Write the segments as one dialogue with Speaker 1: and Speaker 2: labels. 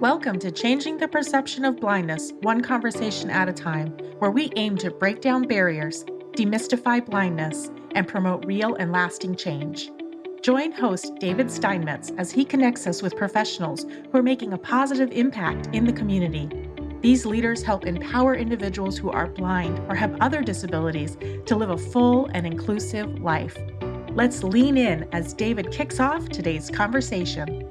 Speaker 1: Welcome to Changing the Perception of Blindness, one conversation at a time, where we aim to break down barriers, demystify blindness, and promote real and lasting change. Join host David Steinmetz as he connects us with professionals who are making a positive impact in the community. These leaders help empower individuals who are blind or have other disabilities to live a full and inclusive life. Let's lean in as David kicks off today's conversation.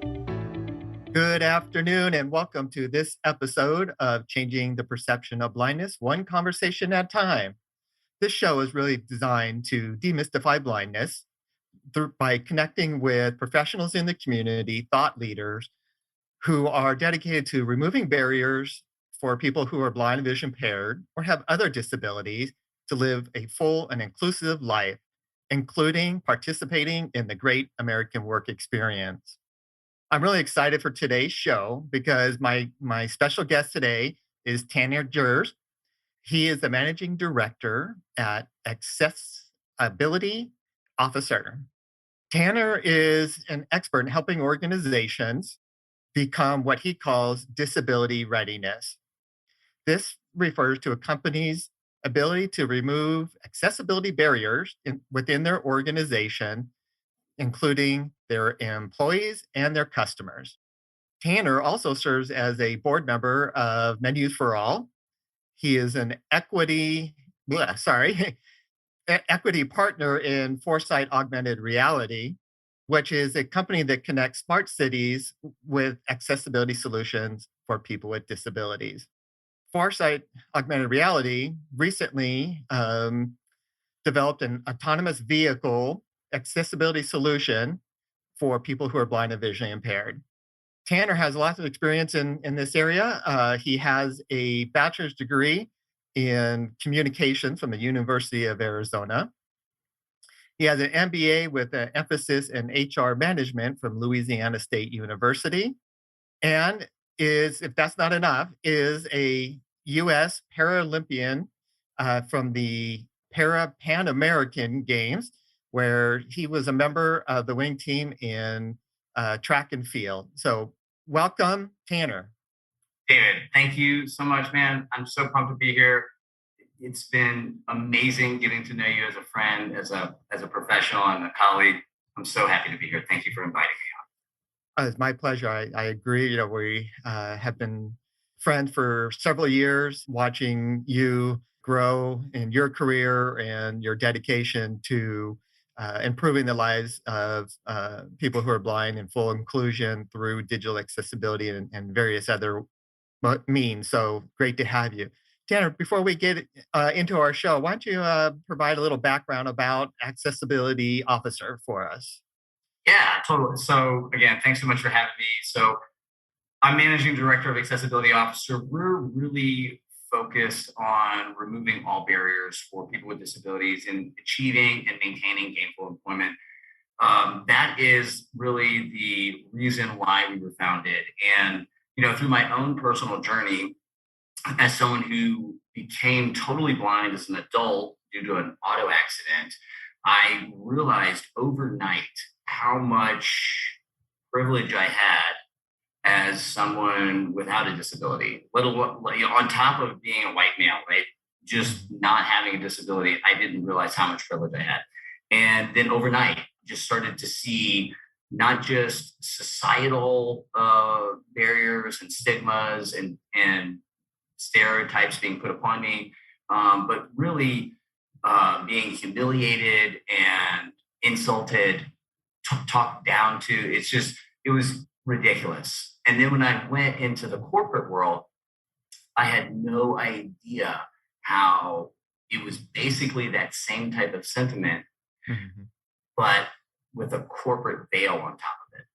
Speaker 2: Good afternoon and welcome to this episode of Changing the Perception of Blindness, one conversation at a time. This show is really designed to demystify blindness by connecting with professionals in the community, thought leaders who are dedicated to removing barriers for people who are blind and vision impaired or have other disabilities to live a full and inclusive life, including participating in the great American work experience. I'm really excited for today's show because my special guest today is Tanner Gers. He is the managing director at Accessibility Officer. Tanner is an expert in helping organizations become what he calls disability readiness. This refers to a company's ability to remove accessibility barriers within their organization, including their employees and their customers. Tanner also serves as a board member of Menus for All. He is an equity partner in Foresight Augmented Reality, which is a company that connects smart cities with accessibility solutions for people with disabilities. Foresight Augmented Reality recently developed an autonomous vehicle accessibility solution for people who are blind and visually impaired. Tanner has lots of experience in this area. He has a bachelor's degree in communications from the University of Arizona. He has an MBA with an emphasis in HR management from Louisiana State University, and if that's not enough, is a U.S. Paralympian from the Pan American Games, where he was a member of the winning team in track and field. So welcome, Tanner.
Speaker 3: David, thank you so much, man. I'm so pumped to be here. It's been amazing getting to know you as a friend, as a professional and a colleague. I'm so happy to be here. Thank you for inviting me on.
Speaker 2: It's my pleasure. I agree. We have been friends for several years, watching you grow in your career and your dedication to improving the lives of people who are blind and full inclusion through digital accessibility and various other means. So great to have you. Tanner, before we get into our show, why don't you provide a little background about Accessibility Officer for us?
Speaker 3: Yeah, totally. So again, thanks so much for having me. So I'm managing director of Accessibility Officer. We're really focused on removing all barriers for people with disabilities and achieving and maintaining gainful employment. That is really the reason why we were founded. And, through my own personal journey, as someone who became totally blind as an adult due to an auto accident, I realized overnight how much privilege I had as someone without a disability, on top of being a white male, right? Just not having a disability, I didn't realize how much privilege I had. And then overnight, just started to see not just societal barriers and stigmas and stereotypes being put upon me, but really being humiliated and insulted, talked down to. It was ridiculous. And then when I went into the corporate world, I had no idea how it was basically that same type of sentiment, but with a corporate veil on top of it.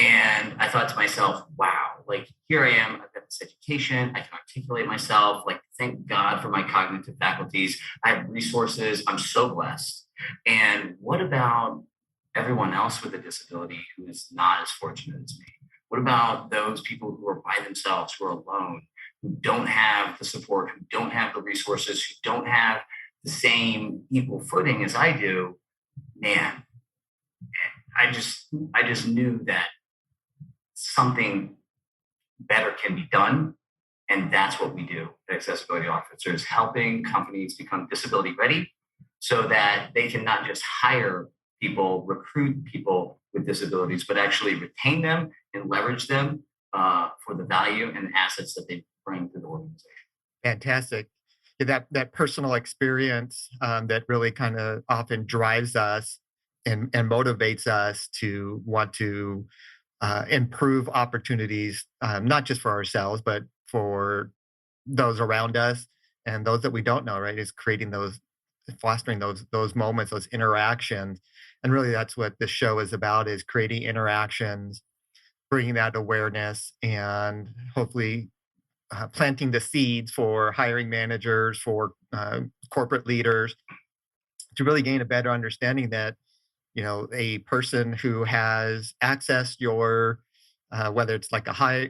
Speaker 3: And I thought to myself, wow, here I am, I've got this education, I can articulate myself, thank God for my cognitive faculties. I have resources, I'm so blessed. And what about everyone else with a disability who is not as fortunate as me? What about those people who are by themselves, who are alone, who don't have the support, who don't have the resources, who don't have the same equal footing as I do? Man, I just knew that something better can be done. And that's what we do at Accessibility Officers, helping companies become disability ready so that they can not just hire people, recruit people with disabilities, but actually retain them and leverage them for the value and assets that they bring to the organization.
Speaker 2: Fantastic. Yeah, that personal experience that really kind of often drives us and motivates us to want to improve opportunities, not just for ourselves, but for those around us and those that we don't know, right? Is creating those, fostering those moments, those interactions. And really that's what this show is about, is creating interactions, bringing that awareness, and hopefully planting the seeds for hiring managers, for corporate leaders, to really gain a better understanding that, a person who has accessed your, whether it's like a high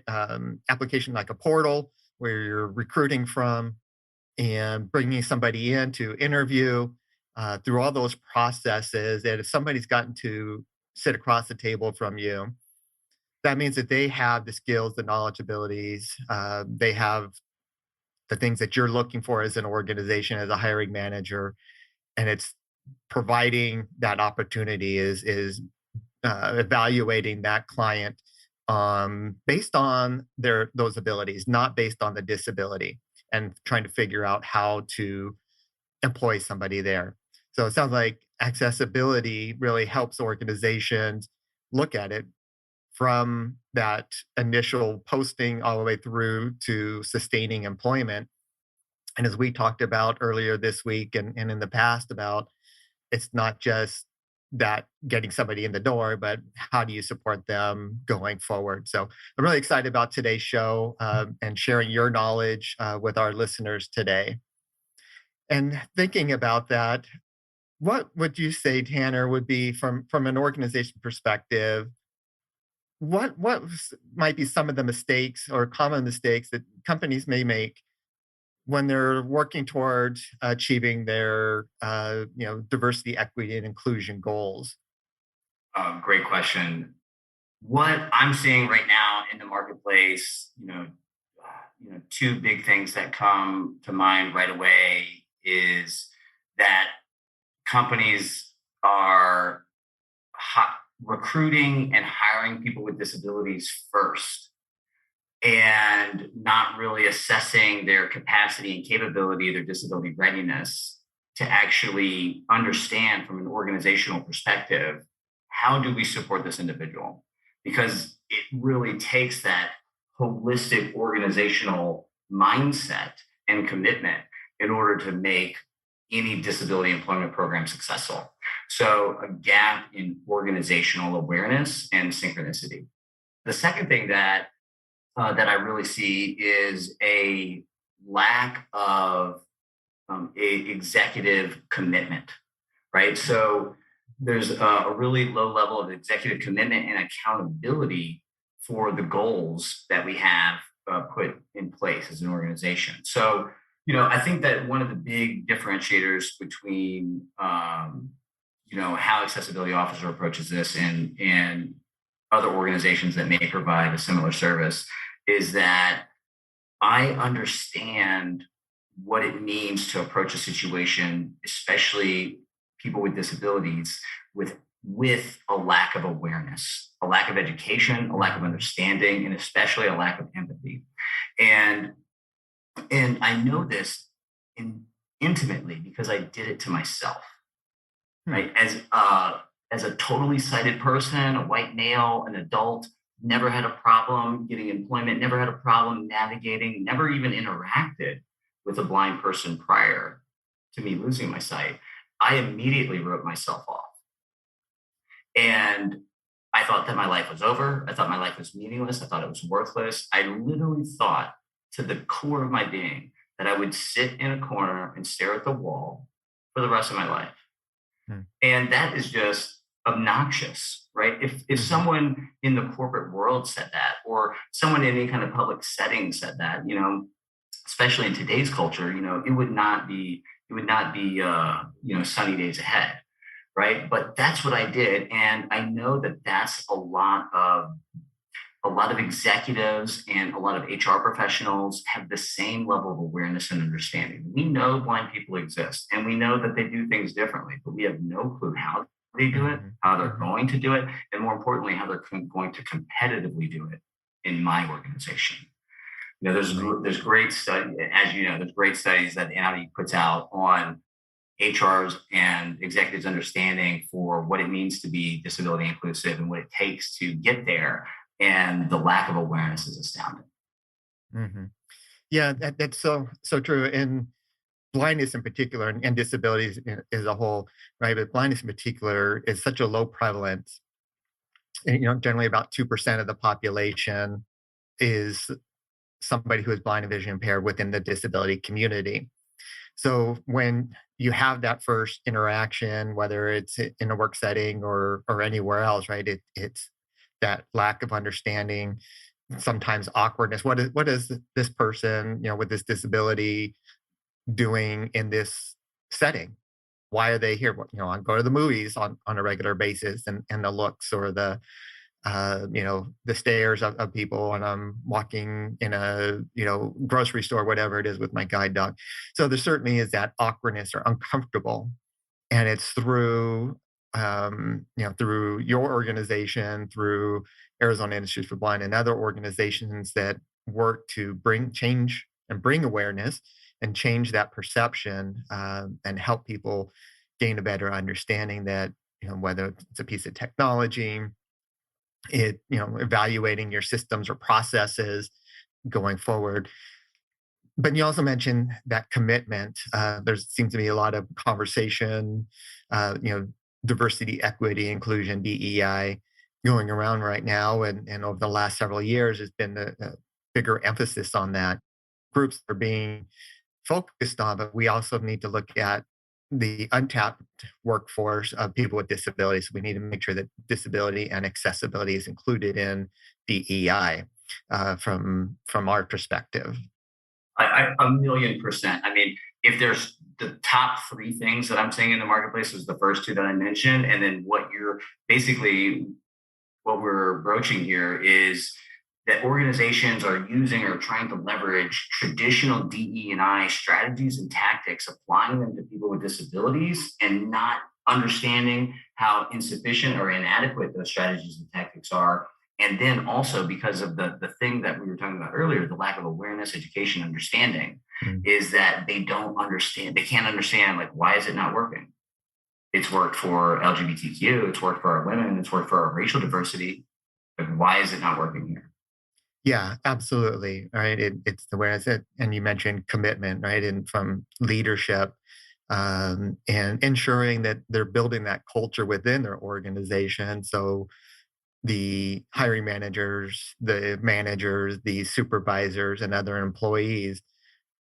Speaker 2: application like a portal where you're recruiting from, and bringing somebody in to interview, through all those processes, that if somebody's gotten to sit across the table from you, that means that they have the skills, the knowledge, abilities, they have the things that you're looking for as an organization, as a hiring manager, and it's providing that opportunity, is evaluating that client based on those abilities, not based on the disability, and trying to figure out how to employ somebody there. So it sounds like accessibility really helps organizations look at it from that initial posting all the way through to sustaining employment. And as we talked about earlier this week and in the past, about, it's not just that getting somebody in the door, but how do you support them going forward? So I'm really excited about today's show, and sharing your knowledge with our listeners today. And thinking about that, what would you say, Tanner, would be, from an organization perspective, might be some of the mistakes or common mistakes that companies may make when they're working towards achieving their diversity, equity, and inclusion goals?
Speaker 3: Great question. What I'm seeing right now in the marketplace, two big things that come to mind right away is that companies are recruiting and hiring people with disabilities first, and not really assessing their capacity and capability, their disability readiness, to actually understand from an organizational perspective, how do we support this individual? Because it really takes that holistic organizational mindset and commitment in order to make any disability employment program successful. So a gap in organizational awareness and synchronicity. The second thing that I really see is a lack of executive commitment, right? So there's a really low level of executive commitment and accountability for the goals that we have put in place as an organization. So, I think that one of the big differentiators between, how Accessibility Officer approaches this and other organizations that may provide a similar service is that I understand what it means to approach a situation, especially people with disabilities, with a lack of awareness, a lack of education, a lack of understanding, and especially a lack of empathy. And I know this intimately because I did it to myself, right? As a totally sighted person, a white male, an adult, never had a problem getting employment, never had a problem navigating, never even interacted with a blind person prior to me losing my sight. I immediately wrote myself off. And I thought that my life was over. I thought my life was meaningless. I thought it was worthless. I literally thought, to the core of my being, that I would sit in a corner and stare at the wall for the rest of my life. And that is just obnoxious, right? If someone in the corporate world said that, or someone in any kind of public setting said that, especially in today's culture, it would not be sunny days ahead, right? But that's what I did, and I know that that's a lot a lot of executives and a lot of HR professionals have the same level of awareness and understanding. We know blind people exist and we know that they do things differently, but we have no clue how they do it, how they're going to do it, and more importantly, how they're going to competitively do it in my organization. There's great study, as you know, there's great studies that the NID puts out on HR's and executives' understanding for what it means to be disability inclusive and what it takes to get there. And the lack of awareness is astounding.
Speaker 2: Mm-hmm. Yeah, that's so true. And blindness in particular, and disabilities as a whole, right? But blindness in particular is such a low prevalence. Generally about 2% of the population is somebody who is blind and vision impaired within the disability community. So when you have that first interaction, whether it's in a work setting or anywhere else, right? It's that lack of understanding, sometimes awkwardness. What is this person, with this disability doing in this setting? Why are they here? I go to the movies on a regular basis, and the looks or the stares of people, and I'm walking in a, grocery store, whatever it is, with my guide dog. So there certainly is that awkwardness or uncomfortable. And it's through your organization, through Arizona Industries for Blind and other organizations that work to bring change and bring awareness and change that perception, and help people gain a better understanding that, whether it's a piece of technology, evaluating your systems or processes going forward. But you also mentioned that commitment. There seems to be a lot of conversation, diversity, equity, inclusion, DEI, going around right now. And over the last several years, there's been a bigger emphasis on that. Groups are being focused on, but we also need to look at the untapped workforce of people with disabilities. We need to make sure that disability and accessibility is included in DEI, from our perspective.
Speaker 3: I 1,000,000%. I mean, if there's the top three things that I'm seeing in the marketplace was the first two that I mentioned, and then what we're broaching here is that organizations are using or trying to leverage traditional DE&I strategies and tactics, applying them to people with disabilities and not understanding how insufficient or inadequate those strategies and tactics are. And then also because of the thing that we were talking about earlier, the lack of awareness, education, understanding, is that they can't understand, like, why is it not working? It's worked for LGBTQ, it's worked for our women, it's worked for our racial diversity. Like, why is it not working here?
Speaker 2: Yeah, absolutely. Right. It's awareness, and you mentioned commitment, right? And from leadership, and ensuring that they're building that culture within their organization. So the hiring managers, the supervisors, and other employees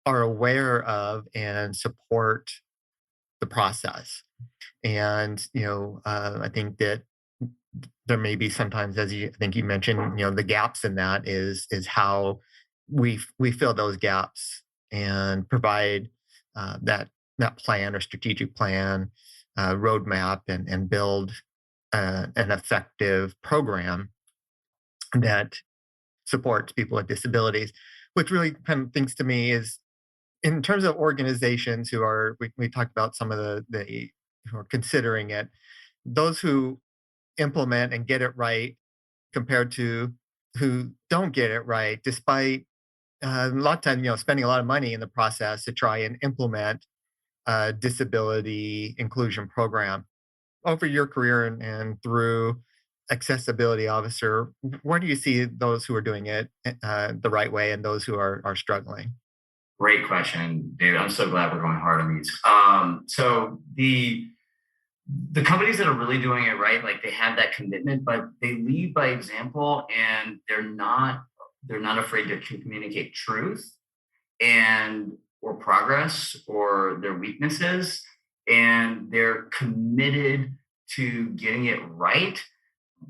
Speaker 2: are aware of and support the process. And, I think that there may be sometimes, I think you mentioned, the gaps in that is how we fill those gaps and provide that plan or strategic plan, roadmap, and build an effective program that supports people with disabilities. Which really kind of thinks to me is, in terms of organizations who are, we talked about some of the who are considering it, those who implement and get it right compared to who don't get it right, despite a lot of time, spending a lot of money in the process to try and implement a disability inclusion program. Over your career and through accessibility officer, where do you see those who are doing it the right way and those who are struggling?
Speaker 3: Great question, David. I'm so glad we're going hard on these. So the companies that are really doing it right, like, they have that commitment, but they lead by example, and they're not afraid to communicate truth or progress or their weaknesses, and they're committed to getting it right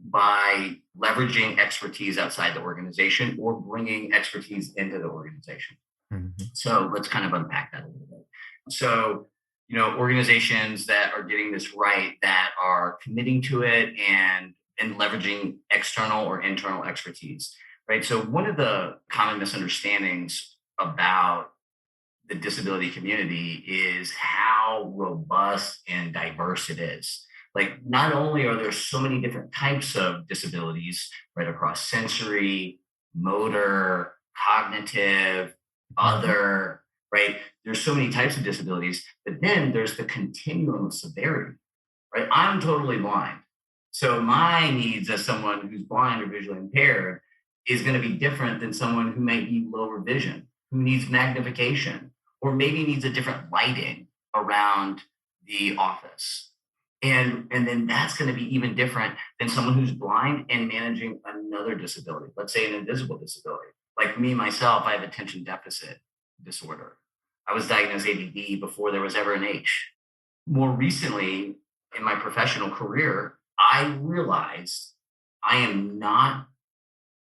Speaker 3: by leveraging expertise outside the organization or bringing expertise into the organization.
Speaker 2: Mhm.
Speaker 3: So let's kind of unpack that a little bit. So, organizations that are getting this right, that are committing to it and leveraging external or internal expertise. right? So one of the common misunderstandings about the disability community is how robust and diverse it is. Like, not only are there so many different types of disabilities, right, across sensory, motor, cognitive,
Speaker 2: Mhm.
Speaker 3: other, right? There's so many types of disabilities, but then there's the continuum of severity, right? I'm totally blind. So my needs as someone who's blind or visually impaired is going to be different than someone who may be lower vision, who needs magnification, or maybe needs a different lighting around the office. And then that's going to be even different than someone who's blind and managing another disability, let's say an invisible disability. Like me, myself, I have attention deficit disorder. I was diagnosed ADD before there was ever an H. More recently in my professional career, I realized I am not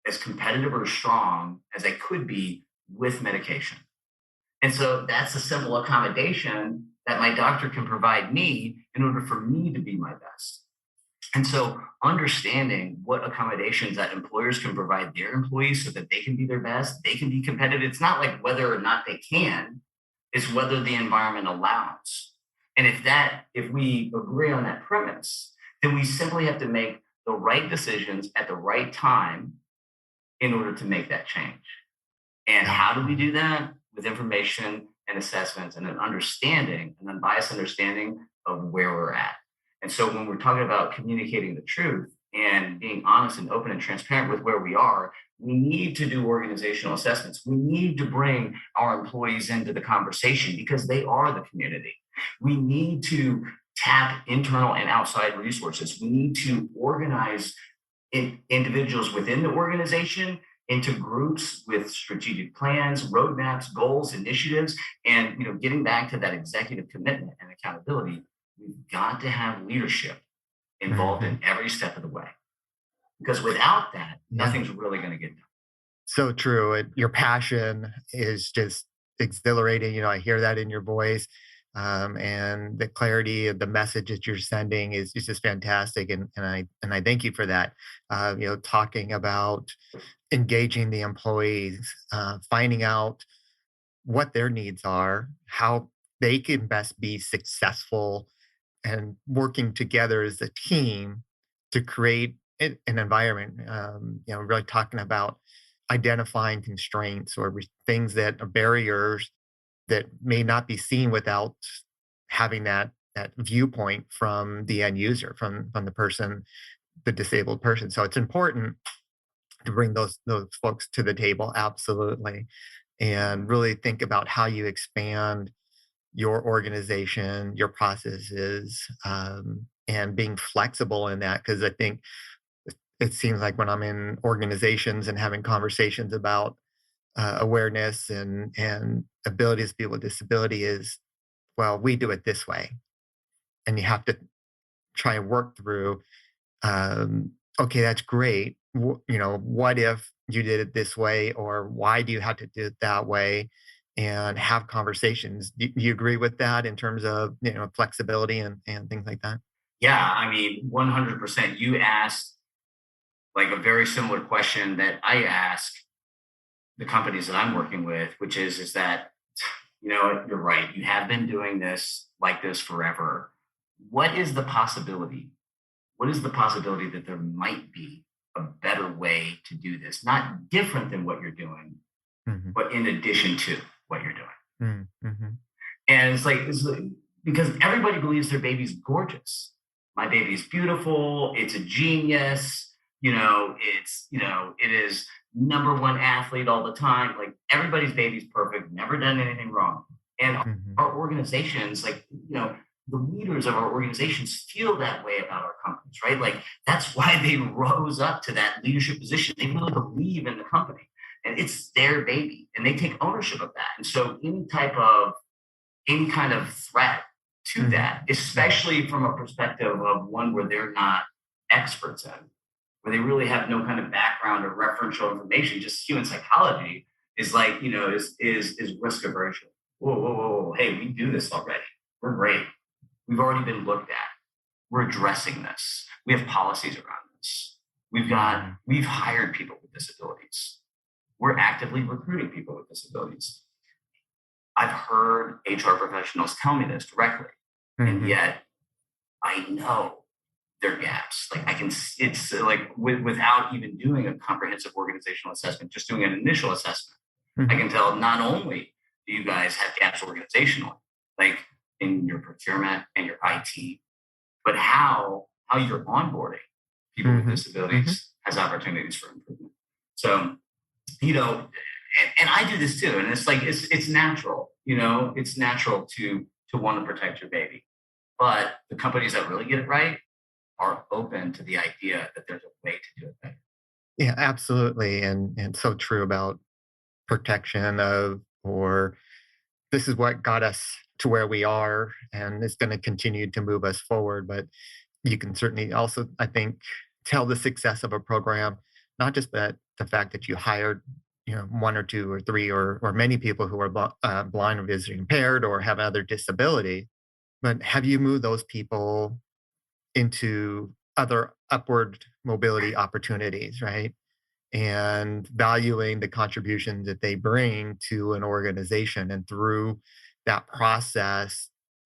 Speaker 3: as competitive or strong as I could be with medication. And so that's a simple accommodation that my doctor can provide me in order for me to be my best. And so understanding what accommodations that employers can provide their employees so that they can be their best, they can be competitive. It's not like whether or not they can, it's whether the environment allows. And if we agree on that premise, then we simply have to make the right decisions at the right time in order to make that change. And
Speaker 2: Yeah.
Speaker 3: how do we do that? With information and assessments and an unbiased understanding of where we're at. And so when we're talking about communicating the truth and being honest and open and transparent with where we are, we need to do organizational assessments. We need to bring our employees into the conversation because they are the community. We need to tap internal and outside resources. We need to organize individuals within the organization into groups with strategic plans, roadmaps, goals, initiatives, and getting back to that executive commitment and accountability, we've got to have leadership involved
Speaker 2: Mhm.
Speaker 3: in every step of the way. Because without that,
Speaker 2: Yeah.
Speaker 3: nothing's really going to get done.
Speaker 2: So true. Your passion is just exhilarating. I hear that in your voice. And the clarity of the message that you're sending is just fantastic. And I thank you for that. Talking about engaging the employees, finding out what their needs are, how they can best be successful, and working together as a team to create an environment. Really talking about identifying constraints or things that are barriers that may not be seen without having that viewpoint from the end user, from the person, the disabled person. So it's important to bring those folks to the table, absolutely, and really think about how you expand your organization, your processes, and being flexible in that. Because I think it seems like when I'm in organizations and having conversations about awareness and abilities of people with disability is, well, we do it this way, and you have to try and work through. Okay, that's great. What if you did it this way, or why do you have to do it that way? And have conversations. Do you agree with that in terms of flexibility and things like that?
Speaker 3: Yeah, I mean, 100%. You asked like a very similar question that I ask the companies that I'm working with, which is that, you're right. You have been doing this like this forever. What is the possibility? What is the possibility that there might be a better way to do this? Not different than what you're doing,
Speaker 2: Mhm.
Speaker 3: but in addition to what you're doing.
Speaker 2: Mm, mhm.
Speaker 3: And it's like because everybody believes their baby's gorgeous. My baby's beautiful. It's a genius. It is number one athlete all the time. Like everybody's baby's perfect, never done anything wrong. And
Speaker 2: Mhm.
Speaker 3: our organizations, the leaders of our organizations feel that way about our companies, right? Like that's why they rose up to that leadership position. They really believe in the company and it's their baby and they take ownership of that. And so any kind of threat to
Speaker 2: Mhm.
Speaker 3: that,
Speaker 2: Mhm.
Speaker 3: especially from a perspective of one where they're not experts in, where they really have no kind of background or referential information, just human psychology is like, is risk aversion. Whoa, whoa, whoa, whoa. Hey, we do this already. We're great. We've already been looked at. We're addressing this. We have policies around this.
Speaker 2: Mhm.
Speaker 3: We've hired people with disabilities. We're actively recruiting people with disabilities. I've heard HR professionals tell me this directly, and yet I know there are gaps. Like I can, it's like without even doing a comprehensive organizational assessment, just doing an initial assessment, I can tell not only do you guys have gaps organizationally, like in your procurement and your IT, but how you're onboarding people with disabilities has opportunities for improvement. So, and I do this too, and it's like it's natural, it's natural to want to protect your baby, but the companies that really get it right are open to the idea that there's a way to do it better.
Speaker 2: Yeah, absolutely. And so true about protection of, or this is what got us to where we are and it's going to continue to move us forward. But you can certainly also, I think, tell the success of a program, not just that the fact that you hired, one or two or three or many people who are blind or visually impaired or have other disability, but have you moved those people into other upward mobility opportunities, right? And valuing the contributions that they bring to an organization. And through that process,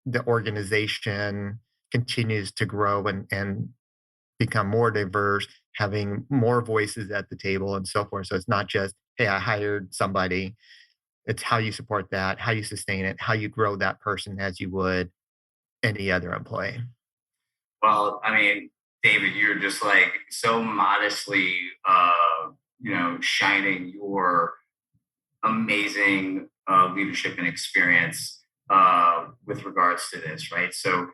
Speaker 2: the organization continues to grow and become more diverse, having more voices at the table and so forth. So it's not just, hey, I hired somebody. It's how you support that, how you sustain it, how you grow that person as you would any other employee.
Speaker 3: Well, I mean, David, you're just like so modestly, shining your amazing leadership and experience with regards to this, right? So,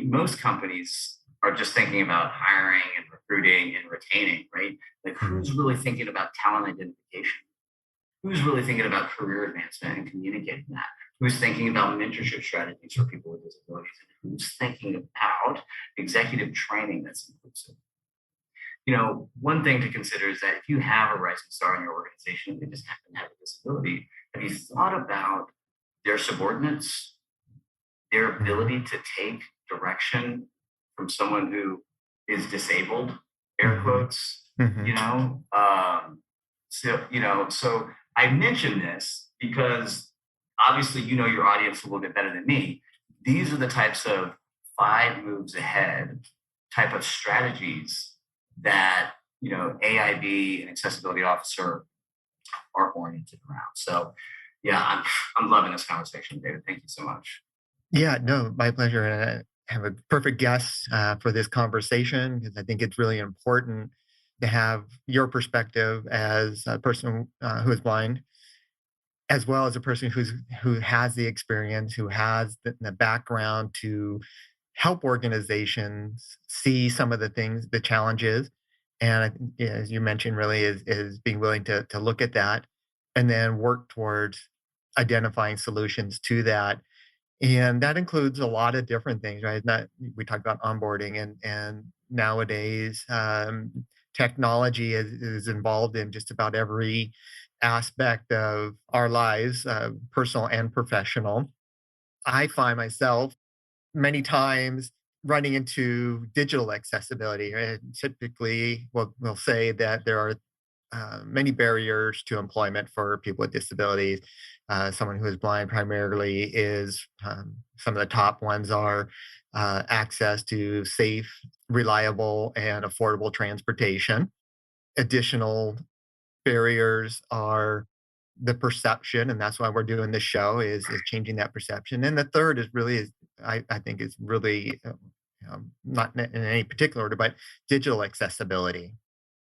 Speaker 3: most companies are just thinking about hiring and recruiting and retaining, right? Like, who's really thinking about talent identification? Who's really thinking about career advancement and communicating that? Who's thinking about mentorship strategies for people with disabilities? And who's thinking about executive training that's inclusive? One thing to consider is that if you have a rising star in your organization, they just happen to have a disability, have you thought about their subordinates, their ability to take direction from someone who is disabled, air quotes, so I mention this because obviously your audience a little bit better than me. These are the types of 5 moves ahead type of strategies that AIB and accessibility officer are oriented around. So yeah, I'm loving this conversation, David. Thank you so much.
Speaker 2: Yeah, no, my pleasure. And I have a perfect guest for this conversation because I think it's really important to have your perspective as a person who is blind, as well as a person who has the experience, who has the background to help organizations see some of the things, the challenges. And I think, as you mentioned, really is being willing to look at that and then work towards identifying solutions to that. And that includes a lot of different things, right? Not, we talked about onboarding and nowadays technology is involved in just about every aspect of our lives, personal and professional. I find myself many times running into digital accessibility. Right? Typically, we'll say that there are many barriers to employment for people with disabilities. Someone who is blind primarily is some of the top ones are access to safe, reliable, and affordable transportation. Additional barriers are the perception, and that's why we're doing this show is changing that perception. And the third is really I think is really not in any particular order, but digital accessibility.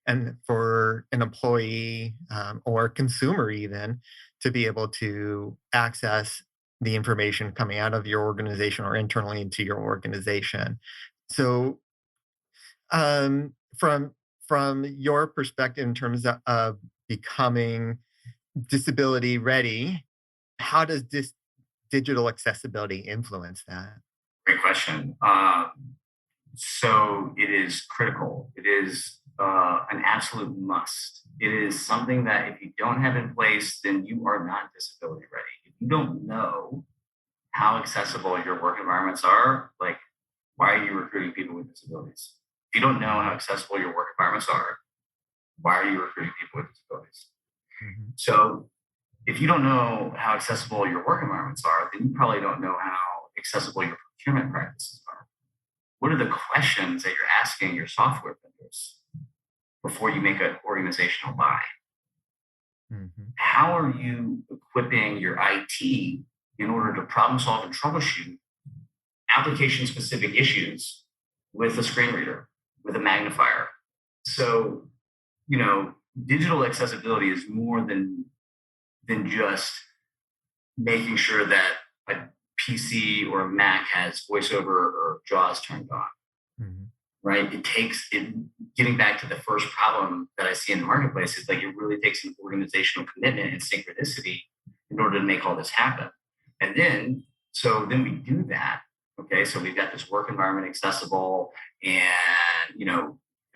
Speaker 2: And for an employee or consumer even to be able to access the information coming out of your organization or internally into your organization. So from your perspective in terms of becoming disability ready, how does this digital accessibility influence that?
Speaker 3: Great question. So it is critical. It is an absolute must. It is something that if you don't have in place, then you are not disability ready. If you don't know how accessible your work environments are, like, why are you recruiting people with disabilities? If you don't know how accessible your work environments are, Why are you recruiting people with disabilities?
Speaker 2: Mm-hmm.
Speaker 3: So if you don't know how accessible your work environments are, then you probably don't know how accessible your procurement practices are. What are the questions that you're asking your software vendors before you make an organizational buy?
Speaker 2: Mm-hmm.
Speaker 3: How are you equipping your IT in order to problem solve and troubleshoot application specific issues with a screen reader, with a magnifier? So, digital accessibility is more than just making sure that a PC or a Mac has voiceover or JAWS turned on,
Speaker 2: Mm-hmm.
Speaker 3: right? Getting back to the first problem that I see in the marketplace is like it really takes an organizational commitment and synchronicity in order to make all this happen. And then we do that. Okay, so we've got this work environment accessible, and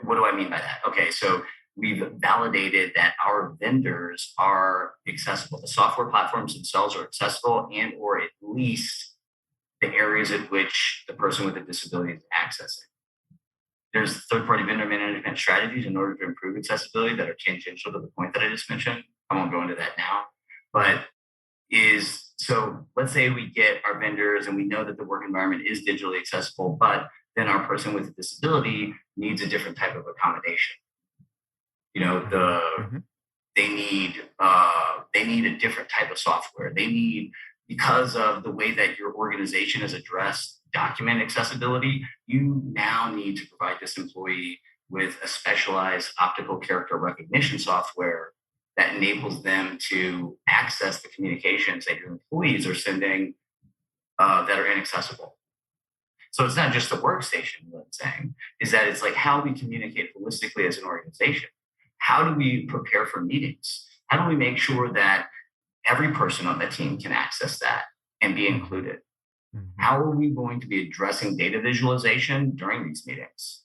Speaker 3: what do I mean by that? Okay, so we've validated that our vendors are accessible. The software platforms themselves are accessible, and or at least the areas at which the person with a disability is accessing. There's third-party vendor management strategies in order to improve accessibility that are tangential to the point that I just mentioned. I won't go into that now, but so let's say we get our vendors and we know that the work environment is digitally accessible, but then our person with a disability needs a different type of accommodation.
Speaker 2: Mm-hmm.
Speaker 3: They need a different type of software. They need, because of the way that your organization has addressed document accessibility, you now need to provide this employee with a specialized optical character recognition software that enables them to access the communications that your employees are sending that are inaccessible. So it's not just the workstation, what I'm saying, is that it's like how we communicate holistically as an organization. How do we prepare for meetings? How do we make sure that every person on the team can access that and be included?
Speaker 2: Mm-hmm.
Speaker 3: How are we going to be addressing data visualization during these meetings?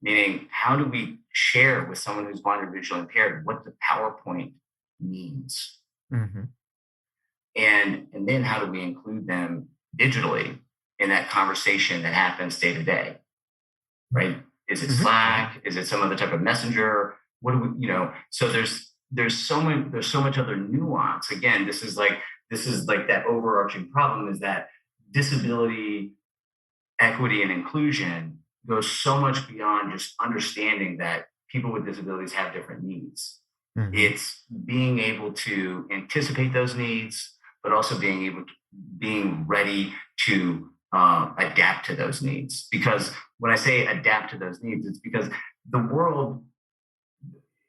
Speaker 3: Meaning, how do we share with someone who's blind or visually impaired what the PowerPoint means?
Speaker 2: Mm-hmm.
Speaker 3: And then how do we include them digitally in that conversation that happens day to day, right? Is it
Speaker 2: Mm-hmm.
Speaker 3: Slack? Is it some other type of messenger? What do we, so there's so much other nuance. Again, this is like that overarching problem is that disability, equity, and inclusion goes so much beyond just understanding that people with disabilities have different needs.
Speaker 2: Mm-hmm.
Speaker 3: It's being able to anticipate those needs, but also being ready to adapt to those needs. Because when I say adapt to those needs, it's because the world,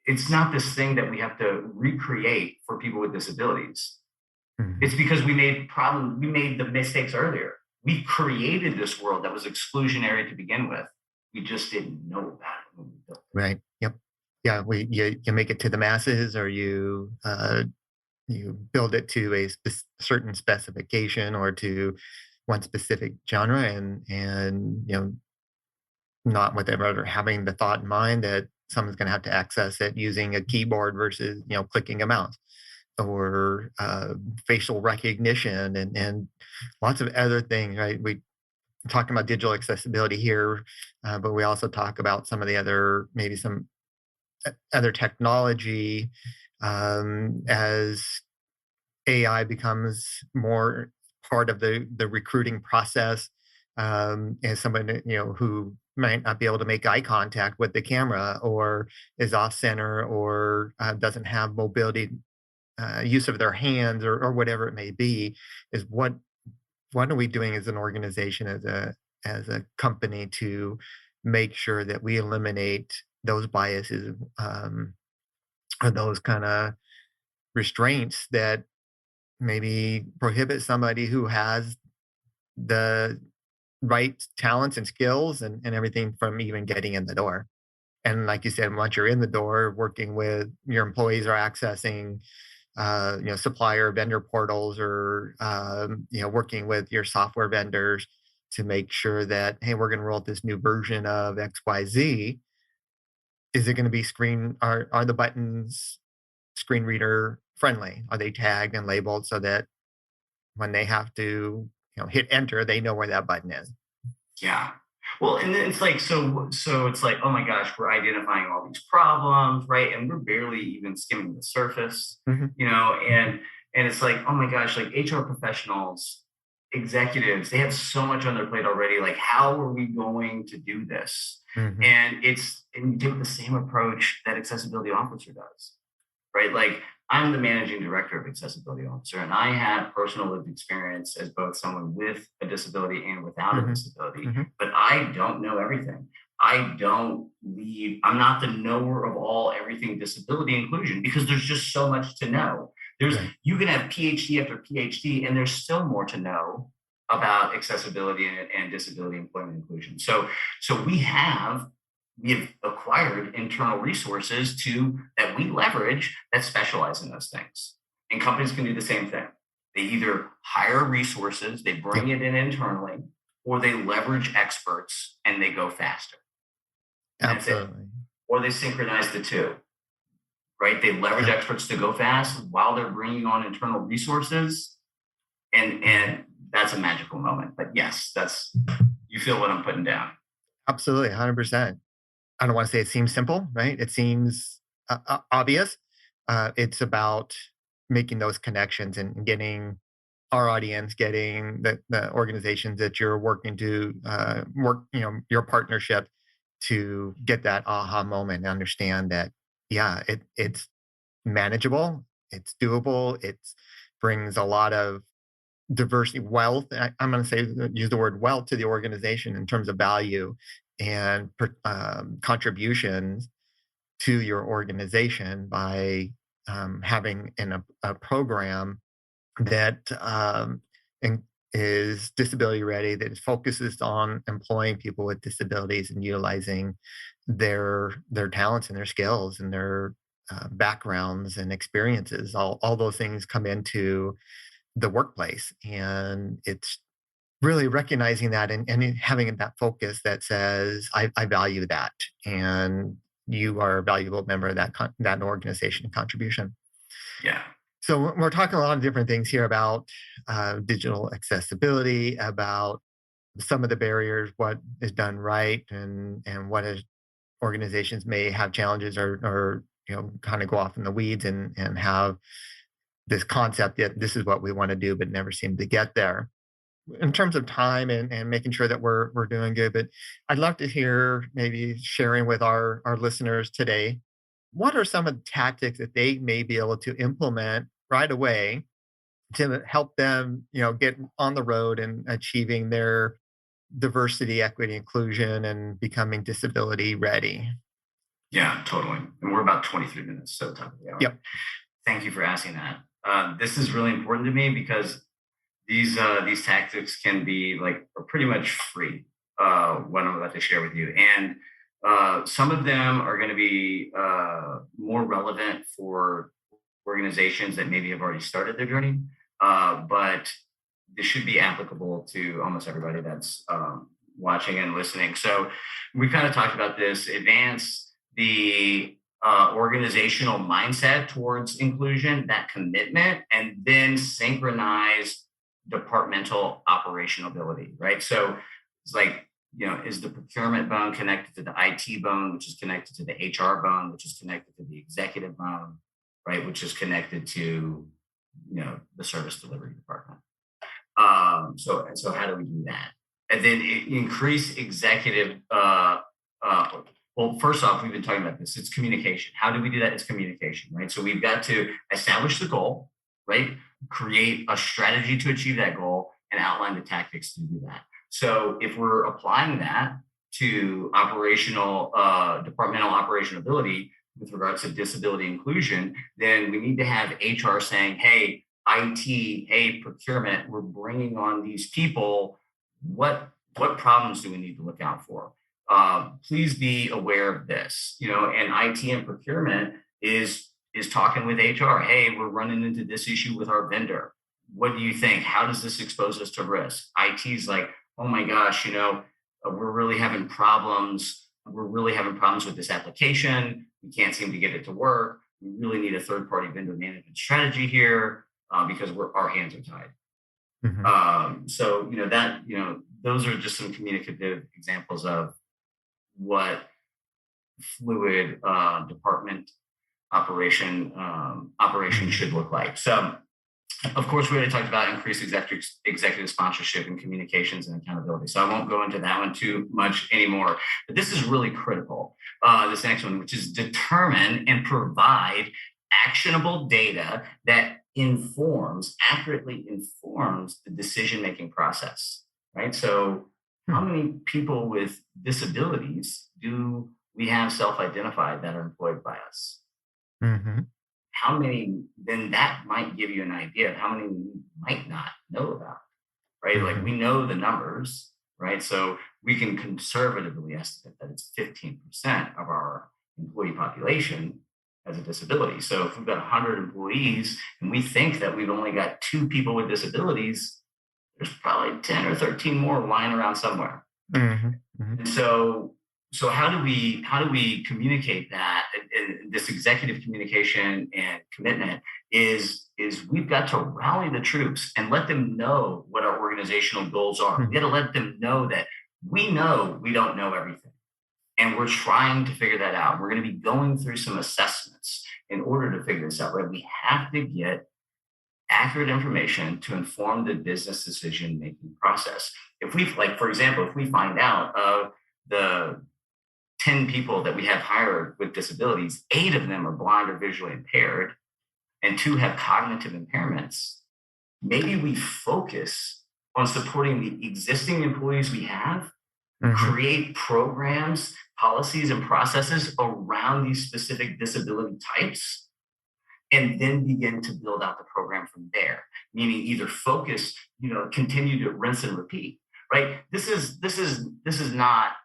Speaker 3: it's not this thing that we have to recreate for people with disabilities.
Speaker 2: Mm-hmm.
Speaker 3: It's because we made the mistakes earlier. We created this world that was exclusionary to begin with. We just didn't know about it when we built it.
Speaker 2: Right. Yep. Yeah. You make it to the masses, or you build it to a certain specification or to one specific genre, and not with ever having the thought in mind that someone's going to have to access it using a keyboard versus clicking a mouse, or facial recognition, and lots of other things. Right. We talking about digital accessibility here, but we also talk about some of the maybe some other technology, as AI becomes more part of the recruiting process, as someone who might not be able to make eye contact with the camera, or is off center, or doesn't have mobility, use of their hands, or whatever it may be, is what are we doing as an organization, as a company, to make sure that we eliminate those biases, or those kind of restraints that maybe prohibit somebody who has the right talents and skills, and everything, from even getting in the door. And like you said, once you're in the door, working with your employees, are accessing supplier vendor portals, or working with your software vendors to make sure that, hey, we're going to roll out this new version of XYZ. Is it going to be are the buttons screen reader friendly? Are they tagged and labeled so that when they have to hit enter, they know where that button is?
Speaker 3: Yeah. Well, and then it's like, so it's like, oh my gosh, we're identifying all these problems, right? And we're barely even skimming the surface,
Speaker 2: Mhm.
Speaker 3: and it's like, oh my gosh, like HR professionals, executives, they have so much on their plate already. Like, how are we going to do this?
Speaker 2: Mhm.
Speaker 3: And you take the same approach that accessibility officer does, right? Like, I'm the managing director of Accessibility Officer, and I have personal lived experience as both someone with a disability and without a
Speaker 2: Mhm.
Speaker 3: disability,
Speaker 2: Mhm.
Speaker 3: but I don't know everything. I'm not the knower of all everything disability inclusion because there's just so much to know.
Speaker 2: Right.
Speaker 3: You can have PhD after PhD, and there's still more to know about accessibility and disability employment inclusion. So we have acquired internal resources that we leverage that specialize in those things. And companies can do the same thing. They either hire resources, they bring
Speaker 2: Yep.
Speaker 3: it in internally, or they leverage experts and they go faster. And that's it.
Speaker 2: Absolutely.
Speaker 3: Or they synchronize the two, right? They leverage
Speaker 2: Yep.
Speaker 3: experts to go fast while they're bringing on internal resources. And that's a magical moment. But yes, you feel what I'm putting down.
Speaker 2: Absolutely. 100%. I don't want to say it seems simple, right? It seems obvious. It's about making those connections and getting our audience, getting the organizations that you're working to work, your partnership to get that aha moment and understand that, yeah, it's manageable, it's doable, it brings a lot of diversity, wealth. I'm going to say use the word wealth to the organization in terms of value and contributions to your organization by having a program that in, is disability ready, that focuses on employing people with disabilities and utilizing their talents and their skills and their backgrounds and experiences. All those things come into the workplace, and it's really recognizing that and having that focus that says, I value that, and you are a valuable member of that organization and contribution.
Speaker 3: Yeah.
Speaker 2: So we're talking a lot of different things here about digital accessibility, about some of the barriers, what is done right, and what is organizations may have challenges or kind of go off in the weeds and have this concept that this is what we want to do, but never seem to get there in terms of time and making sure that we're doing good. But I'd love to hear maybe sharing with our listeners today, what are some of the tactics that they may be able to implement right away to help them, get on the road and achieving their diversity, equity, inclusion, and becoming disability ready?
Speaker 3: Yeah, totally. And we're about 23 minutes, so top of the hour.
Speaker 2: Yep.
Speaker 3: Thank you for asking that. This is really important to me because these tactics can be like are pretty much free. What I'm about to share with you, and some of them are going to be more relevant for organizations that maybe have already started their journey, but this should be applicable to almost everybody that's watching and listening. So we kind of talked about this: advance the organizational mindset towards inclusion, that commitment, and then synchronize departmental operational ability, right? So it's like, is the procurement bone connected to the IT bone, which is connected to the HR bone, which is connected to the executive bone, right? Which is connected to, the service delivery department. So how do we do that? And then increase executive, well, first off, we've been talking about this. It's communication. How do we do that? It's communication, right? So we've got to establish the goal, right? Create a strategy to achieve that goal and outline the tactics to do that. So if we're applying that to departmental operational ability with regards to disability inclusion, then we need to have HR saying, hey, IT, hey, procurement, we're bringing on these people. What problems do we need to look out for? Please be aware of this, and IT and procurement is talking with HR. Hey, we're running into this issue with our vendor. What do you think? How does this expose us to risk? IT's like, oh my gosh, we're really having problems. We're really having problems with this application. We can't seem to get it to work. We really need a third-party vendor management strategy here because our hands are tied.
Speaker 2: Mhm.
Speaker 3: So those are just some communicative examples of what fluid department operation should look like. So, of course, we already talked about increased executive sponsorship and communications and accountability. So I won't go into that one too much anymore. But this is really critical. This next one, which is determine and provide actionable data that accurately informs the decision-making process, right? So how many people with disabilities do we have self-identified that are employed by us?
Speaker 2: Mm-hmm.
Speaker 3: How many, then that might give you an idea of how many we might not know about, right?
Speaker 2: Mm-hmm.
Speaker 3: Like we know the numbers, right? So we can conservatively estimate that it's 15% of our employee population has a disability. So if we've got 100 employees and we think that we've only got 2 people with disabilities, there's probably 10 or 13 more lying around somewhere.
Speaker 2: Mm-hmm. Mm-hmm.
Speaker 3: And so how do we communicate that? And this executive communication and commitment is we've got to rally the troops and let them know what our organizational goals are. We got to let them know that we don't know everything, and we're trying to figure that out. We're going to be going through some assessments in order to figure this out. Right? We have to get accurate information to inform the business decision-making process. If we, like, for example, if we find out of the 10 people that we have hired with disabilities, 8 of them are blind or visually impaired, and 2 have cognitive impairments, maybe we focus on supporting the existing employees we have, create programs, policies, and processes around these specific disability types, and then begin to build out the program from there. Meaning either focus, continue to rinse and repeat, right? This is not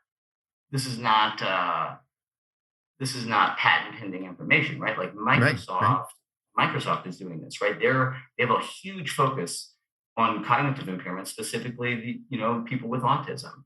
Speaker 3: patent pending information, right? Like Microsoft is doing this, right? They have a huge focus on cognitive impairment, specifically people with autism,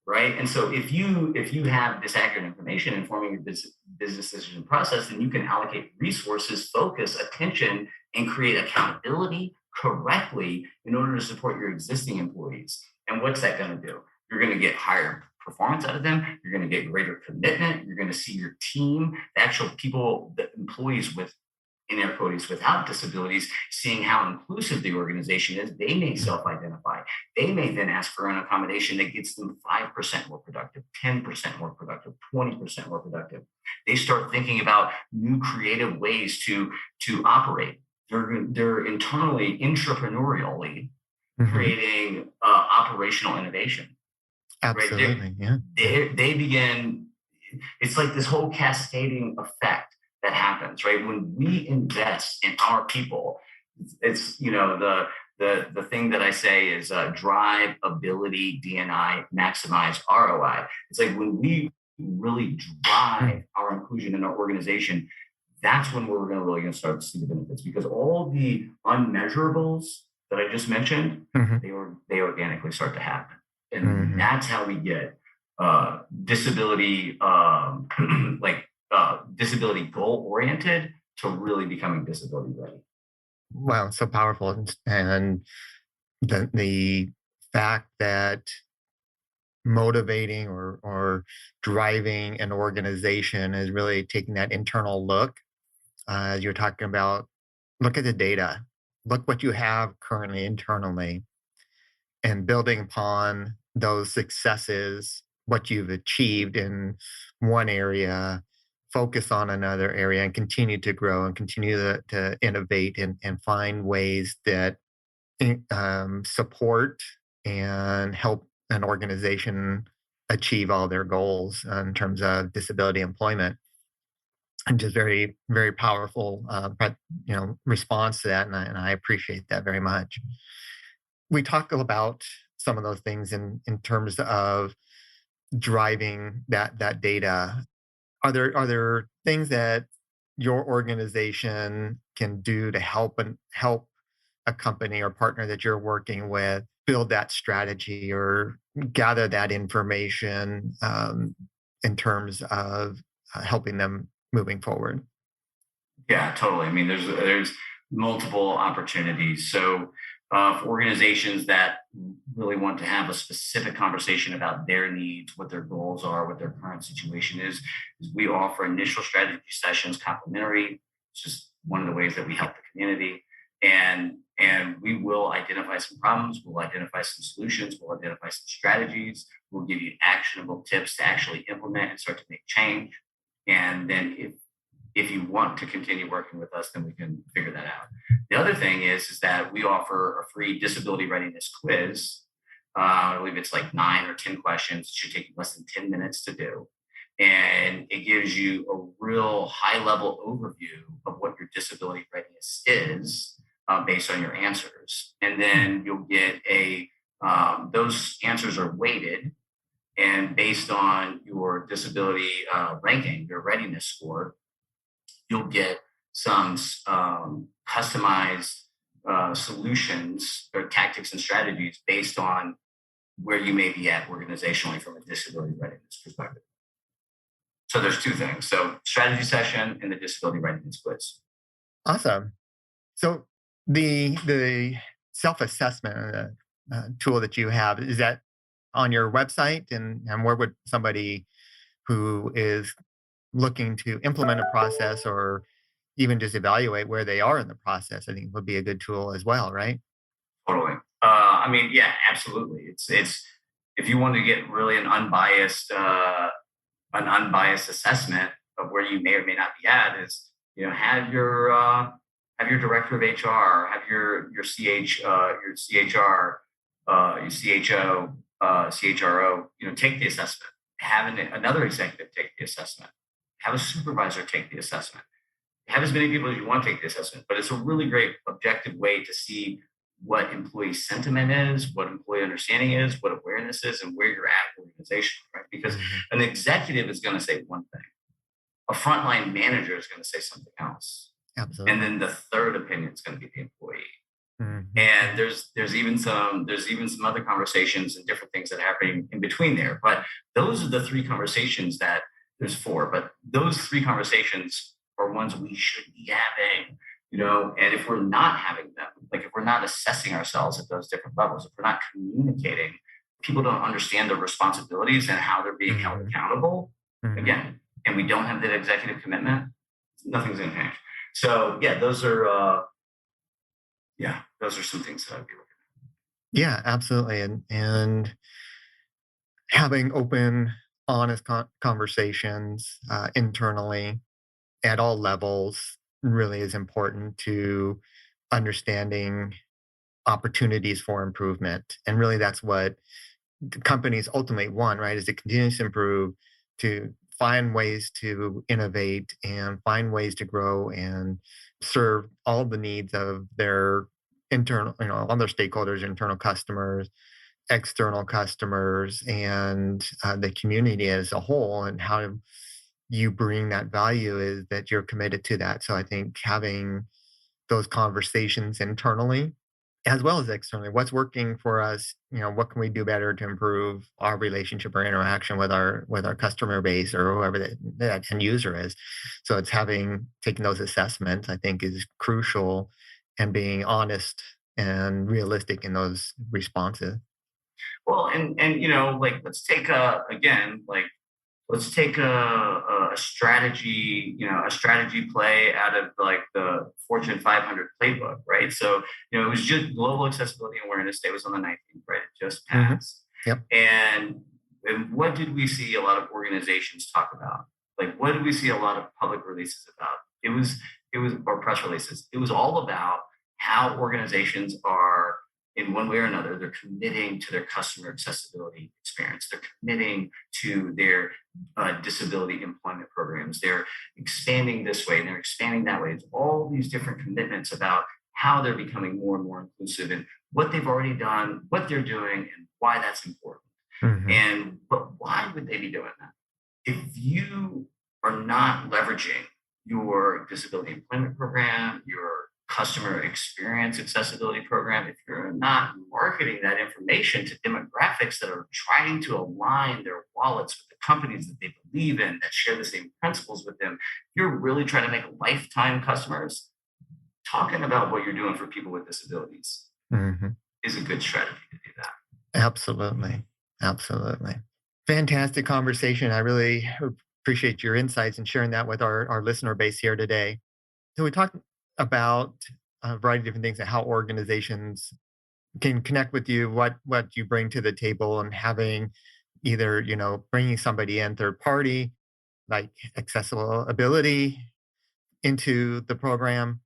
Speaker 3: right? And so if you have this accurate information informing your business decision process, then you can allocate resources, focus, attention, and create accountability correctly in order to support your existing employees. And what's that going to do? You're going to get higher performance out of them. You're going to get greater commitment. You're going to see your team, the actual people, the employees with, in air quotes, without disabilities, seeing how inclusive the organization is. They may self-identify. They may then ask for an accommodation that gets them 5% more productive, 10% more productive, 20% more productive. They start thinking about new creative ways to operate. They're internally, entrepreneurially creating operational innovation.
Speaker 2: Absolutely,
Speaker 3: right? They begin, it's like this whole cascading effect that happens, right? When we invest in our people, it's, the thing that I say is drive, ability, DNI, maximize ROI. It's like when we really drive our inclusion in our organization, that's when we're really going to start to see the benefits, because all the unmeasurables that I just mentioned, they organically start to happen. And that's how we get disability, disability goal oriented to really becoming disability ready.
Speaker 2: Wow, so powerful. And the fact that motivating or driving an organization is really taking that internal look, as you're talking about, look at the data, look what you have currently internally, and building upon those successes, what you've achieved in one area, focus on another area and continue to grow and continue to innovate and find ways that support and help an organization achieve all their goals in terms of disability employment. And just very, very powerful, response to that, and I appreciate that very much. We talk about some of those things in terms of driving that data. Are there things that your organization can do to help a company or partner that you're working with build that strategy or gather that information in terms of helping them moving forward?
Speaker 3: Yeah, totally. I mean, there's multiple opportunities. So For organizations that really want to have a specific conversation about their needs, what their goals are, what their current situation is we offer initial strategy sessions complimentary. It's just one of the ways that we help the community. And we will identify some problems, we'll identify some solutions, we'll identify some strategies, we'll give you actionable tips to actually implement and start to make change. And then if you want to continue working with us, then we can figure that out. The other thing is that we offer a free disability readiness quiz. I believe it's like 9 or 10 questions. It should take you less than 10 minutes to do. And it gives you a real high level overview of what your disability readiness is based on your answers. And then you'll get those answers are weighted, and based on your disability ranking, your readiness score, you'll get some customized solutions or tactics and strategies based on where you may be at organizationally from a disability readiness perspective. So there's two things. So strategy session and the disability readiness quiz.
Speaker 2: Awesome. So the self-assessment tool that you have, is that on your website? And where would somebody who is looking to implement a process or even just evaluate where they are in the process, I think would be a good tool as well, right?
Speaker 3: Totally. Yeah, absolutely. It's if you want to get really an unbiased assessment of where you may or may not be at, is have your director of HR, have your CHR, your CHO, CHRO, take the assessment. Have another executive take the assessment. Have a supervisor take the assessment. Have as many people as you want to take the assessment, but it's a really great objective way to see what employee sentiment is, what employee understanding is, what awareness is, and where you're at organizationally, right? Because an executive is going to say one thing, a frontline manager is going to say something else,
Speaker 2: Absolutely.
Speaker 3: and then the third opinion is going to be the employee.
Speaker 2: Mm-hmm.
Speaker 3: And there's even some other conversations and different things that are happening in between there. But those are the three conversations that there's four. But those three conversations are ones we should be having. And if we're not having them, like if we're not assessing ourselves at those different levels, if we're not communicating, people don't understand their responsibilities and how they're being held accountable. Again, and we don't have that executive commitment, nothing's going to change. So those are some things that I'd be looking at.
Speaker 2: Yeah, absolutely. And having open, honest conversations internally at all levels really is important to understanding opportunities for improvement. And really that's what companies ultimately want, right? Is to continue to improve, to find ways to innovate and find ways to grow and serve all the needs of their internal, all their stakeholders, internal customers, external customers, and the community as a whole. And how you bring that value is that you're committed to that. So I think having those conversations internally as well as externally, what's working for us, what can we do better to improve our relationship or interaction with our customer base or whoever that end user is. So it's taking those assessments, I think, is crucial, and being honest and realistic in those responses.
Speaker 3: Well, and let's take a strategy, a strategy play out of like the Fortune 500 playbook, right? So, it was just Global Accessibility Awareness Day was on the 19th, right? It just passed.
Speaker 2: Yep.
Speaker 3: And what did we see a lot of organizations talk about? Like, what did we see a lot of public releases about? It was or press releases. It was all about how organizations are, in one way or another, they're committing to their customer accessibility experience. They're committing to their disability employment programs. They're expanding this way and they're expanding that way. It's all these different commitments about how they're becoming more and more inclusive and what they've already done, what they're doing, and why that's important. But why would they be doing that? If you are not leveraging your disability employment program, your customer experience accessibility program, if you're not marketing that information to demographics that are trying to align their wallets with the companies that they believe in, that share the same principles with them, you're really trying to make lifetime customers, talking about what you're doing for people with disabilities
Speaker 2: Mhm.
Speaker 3: is a good strategy to do that.
Speaker 2: Absolutely. Absolutely. Fantastic conversation. I really appreciate your insights and sharing that with our listener base here today. So we talked about a variety of different things and how organizations can connect with you, what you bring to the table, and having either, bringing somebody in third party, like accessible ability into the program.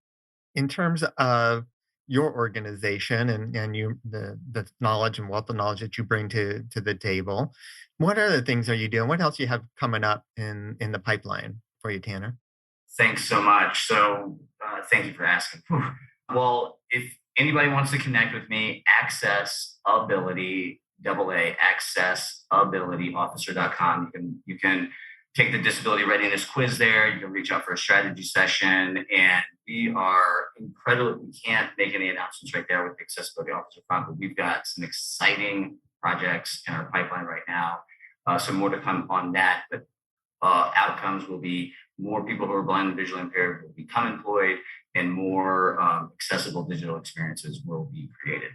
Speaker 2: In terms of your organization and the knowledge and wealth of knowledge that you bring to the table, what other things are you doing? What else you have coming up in the pipeline for you, Tanner?
Speaker 3: Thanks so much. So, thank you for asking. Whew. Well, if anybody wants to connect with me, Access Ability, double A, accessabilityofficer.com. You can take the disability readiness quiz there. You can reach out for a strategy session. And we are incredible. We can't make any announcements right there with the accessibility officer front, but we've got some exciting projects in our pipeline right now. So more to come on that. But outcomes will be more people who are blind and visually impaired will become employed, and more accessible digital experiences will be created.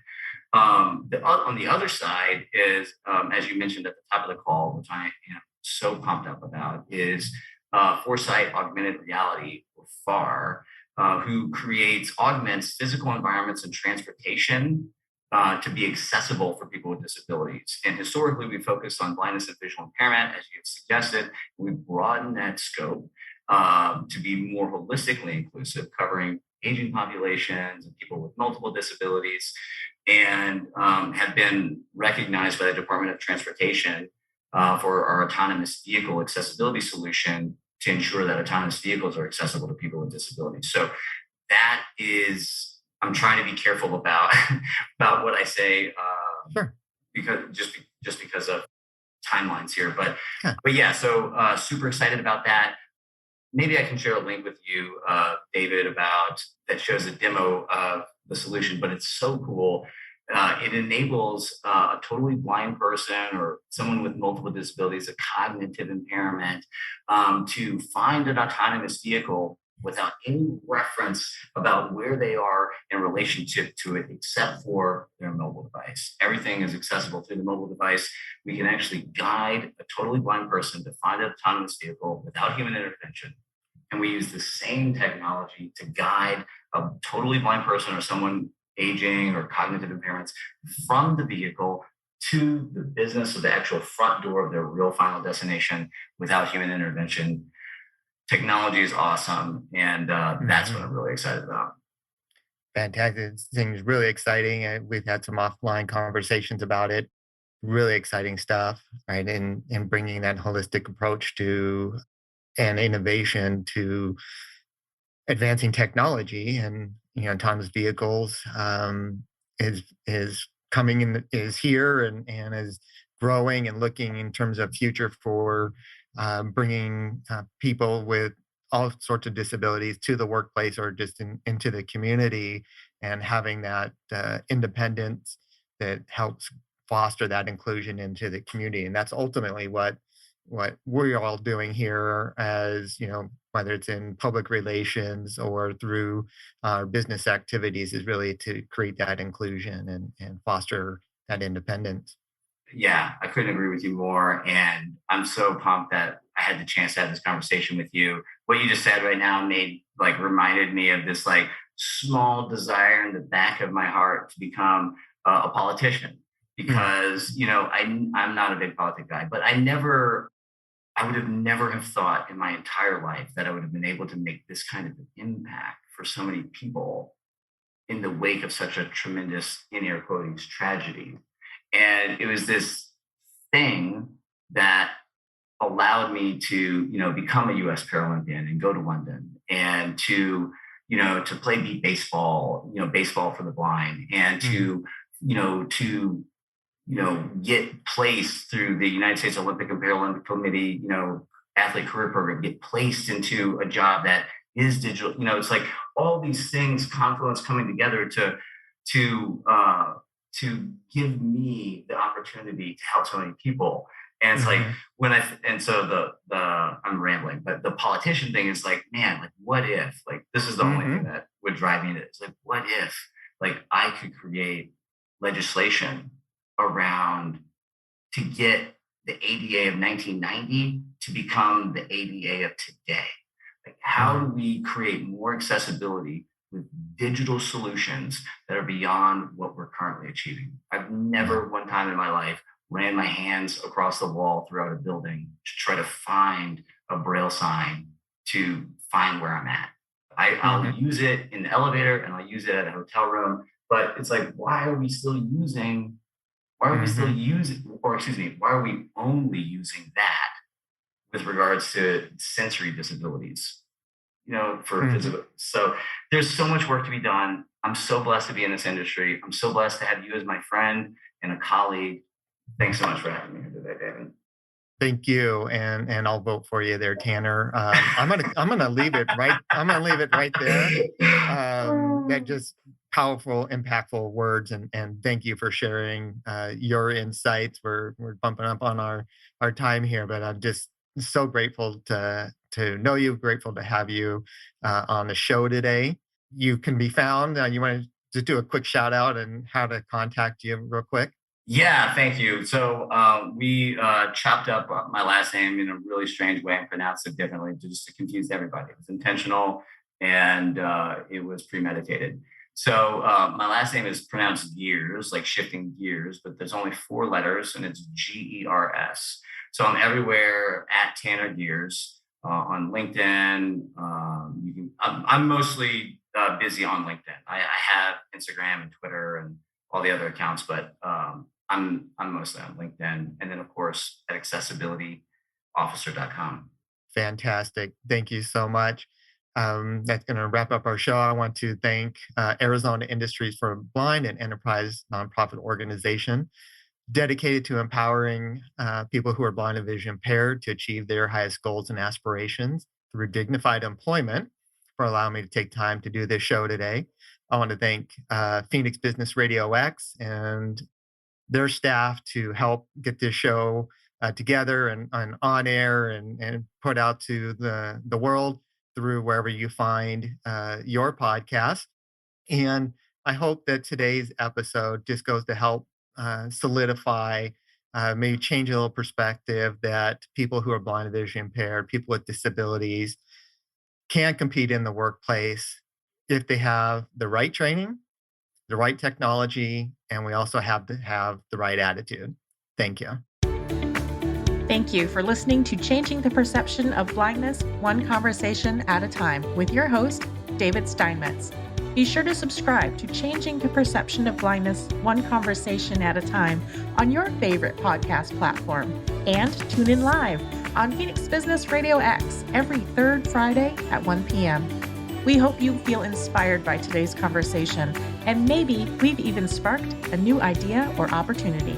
Speaker 3: On the other side is, as you mentioned at the top of the call, which I am so pumped up about, is Foresight, Augmented Reality, or FAR, who augments physical environments and transportation to be accessible for people with disabilities. And historically, we focused on blindness and visual impairment, as you have suggested. We've broadened that scope to be more holistically inclusive, covering aging populations and people with multiple disabilities, and have been recognized by the Department of Transportation for our autonomous vehicle accessibility solution to ensure that autonomous vehicles are accessible to people with disabilities. So that is, I'm trying to be careful about about what I say,
Speaker 2: Sure.
Speaker 3: just because of timelines here. But
Speaker 2: Yeah.
Speaker 3: but yeah, so super excited about that. Maybe I can share a link with you, David, about that shows a demo of the solution. But it's so cool. It enables a totally blind person or someone with multiple disabilities, a cognitive impairment, to find an autonomous vehicle without any reference about where they are in relationship to it, except for their mobile device. Everything is accessible through the mobile device. We can actually guide a totally blind person to find an autonomous vehicle without human intervention. And we use the same technology to guide a totally blind person or someone aging or cognitive impairments from the vehicle to the business or the actual front door of their real final destination without human intervention. Technology is awesome, and that's what I'm really excited about.
Speaker 2: Fantastic. This thing's really exciting. We've had some offline conversations about it. Really exciting stuff, right? And bringing that holistic approach to and innovation to advancing technology and autonomous vehicles is coming in is here and is growing and looking in terms of future for bringing people with all sorts of disabilities to the workplace or just into the community and having that independence that helps foster that inclusion into the community. And that's ultimately what we're all doing here, as whether it's in public relations or through our business activities, is really to create that inclusion and foster that independence.
Speaker 3: Yeah, I couldn't agree with you more. And I'm so pumped that I had the chance to have this conversation with you. What you just said right now reminded me of this small desire in the back of my heart to become a politician, because I'm not a big politic guy, but I would have never have thought in my entire life that I would have been able to make this kind of an impact for so many people in the wake of such a tremendous, in air quotes, tragedy. And it was this thing that allowed me to, become a U.S. Paralympian and go to London, and to play beat baseball, baseball for the blind, and to get placed through the United States Olympic and Paralympic Committee, athlete career program, get placed into a job that is digital. It's like all these things confluence coming together to give me the opportunity to help so many people. And it's like I'm rambling, but the politician thing is like, man, what if, this is the only thing that would drive me to it. It's like, what if like I could create legislation around to get the ADA of 1990 to become the ADA of today. Like, how do we create more accessibility with digital solutions that are beyond what we're currently achieving? I've never one time in my life ran my hands across the wall throughout a building to try to find a Braille sign to find where I'm at. I'll use it in the elevator and I'll use it at a hotel room, but it's like, why are we only using that with regards to sensory disabilities, for physical? So there's so much work to be done. I'm so blessed to be in this industry. I'm so blessed to have you as my friend and a colleague. Thanks so much for having me here today, David.
Speaker 2: Thank you, and I'll vote for you there, Tanner. I'm gonna leave it right. I'm gonna leave it right there. That just powerful, impactful words, and thank you for sharing your insights. We're bumping up on our time here, but I'm just so grateful to know you. Grateful to have you on the show today. You can be found. You want to just do a quick shout out and how to contact you real quick?
Speaker 3: Yeah, thank you. So we chopped up my last name in a really strange way and pronounced it differently just to confuse everybody. It was intentional and it was premeditated. So my last name is pronounced Gers, like shifting gears, but there's only 4 letters and it's Gers. So I'm everywhere at Tanner Gers on LinkedIn. I'm mostly busy on LinkedIn. I have Instagram and Twitter and all the other accounts, but I'm mostly on LinkedIn, and then of course at accessibilityofficer.com.
Speaker 2: Fantastic. Thank you so much. That's going to wrap up our show. I want to thank Arizona Industries for Blind, an enterprise nonprofit organization dedicated to empowering people who are blind and vision impaired to achieve their highest goals and aspirations through dignified employment, for allowing me to take time to do this show today. I want to thank Phoenix Business RadioX and their staff to help get this show together and on air and put out to the world through wherever you find your podcast. And I hope that today's episode just goes to help solidify, maybe change a little perspective that people who are blind and vision impaired, people with disabilities can compete in the workplace if they have the right training, the right technology, and we also have to have the right attitude. Thank you.
Speaker 1: Thank you for listening to Changing the Perception of Blindness, One Conversation at a Time with your host, David Steinmetz. Be sure to subscribe to Changing the Perception of Blindness, One Conversation at a Time on your favorite podcast platform, and tune in live on Phoenix Business RadioX every third Friday at 1 p.m. We hope you feel inspired by today's conversation, and maybe we've even sparked a new idea or opportunity.